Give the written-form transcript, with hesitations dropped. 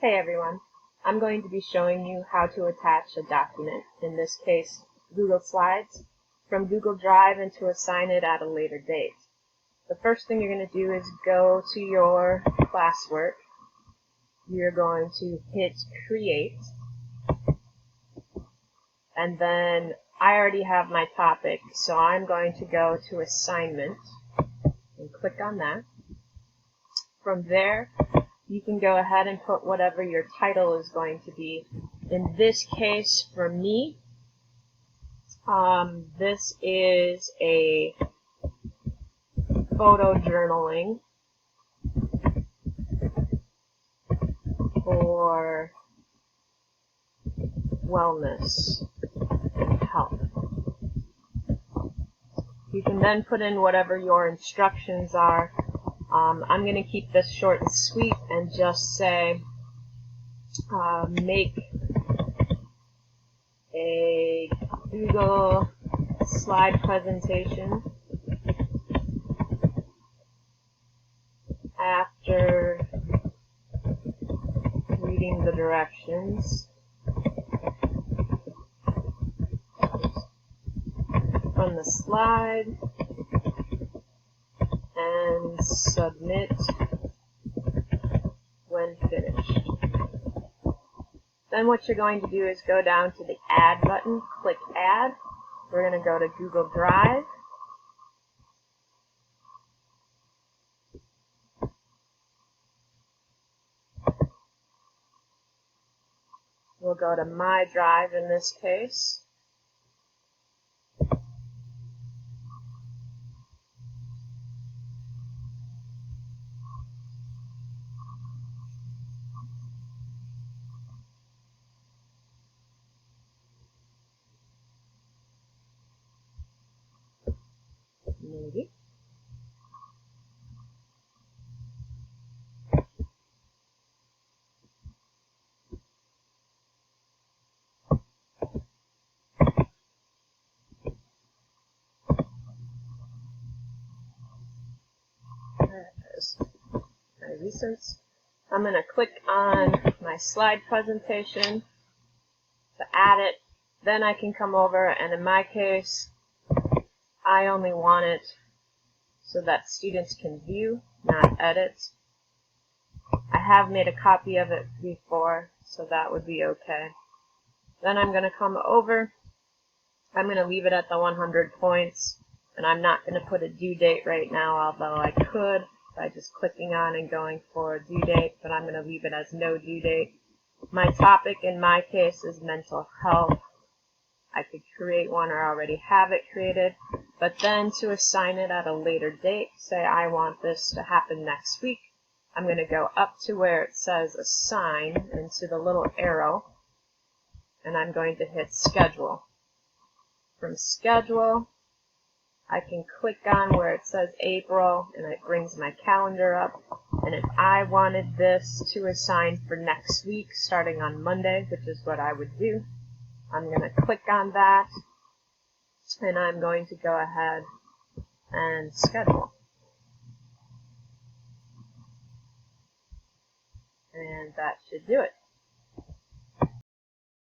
Hey everyone, I'm going to be showing you how to attach a document, in this case Google Slides, from Google Drive and to assign it at a later date. The first thing you're going to do is go to your classwork. You're going to hit Create, and then I already have my topic, so I'm going to go to Assignment and click on that. From there, you can go ahead and put whatever your title is going to be. In this case, for me, this is a photo journaling for wellness and health. You can then put in whatever your instructions are. I'm going to keep this short and sweet and just say make a Google slide presentation after reading the directions from the slide and submit when finished. Then what you're going to do is go down to the Add button, click Add. We're going to go to Google Drive. We'll go to My Drive in this case. Maybe. There it is. My recents. I'm going to click on my slide presentation to add it. Then I can come over, and in my case, I only want it so that students can view, not edit. I have made a copy of it before, so that would be okay. Then I'm going to come over. I'm going to leave it at the 100 points, and I'm not going to put a due date right now, although I could by just clicking on and going for a due date, but I'm going to leave it as no due date. My topic in my case is mental health. I could create one or already have it created, but then to assign it at a later date, say I want this to happen next week, I'm going to go up to where it says Assign and to the little arrow, and I'm going to hit Schedule. From Schedule, I can click on where it says April, and it brings my calendar up. And if I wanted this to assign for next week, starting on Monday, which is what I would do, I'm going to click on that, and I'm going to go ahead and schedule. And that should do it.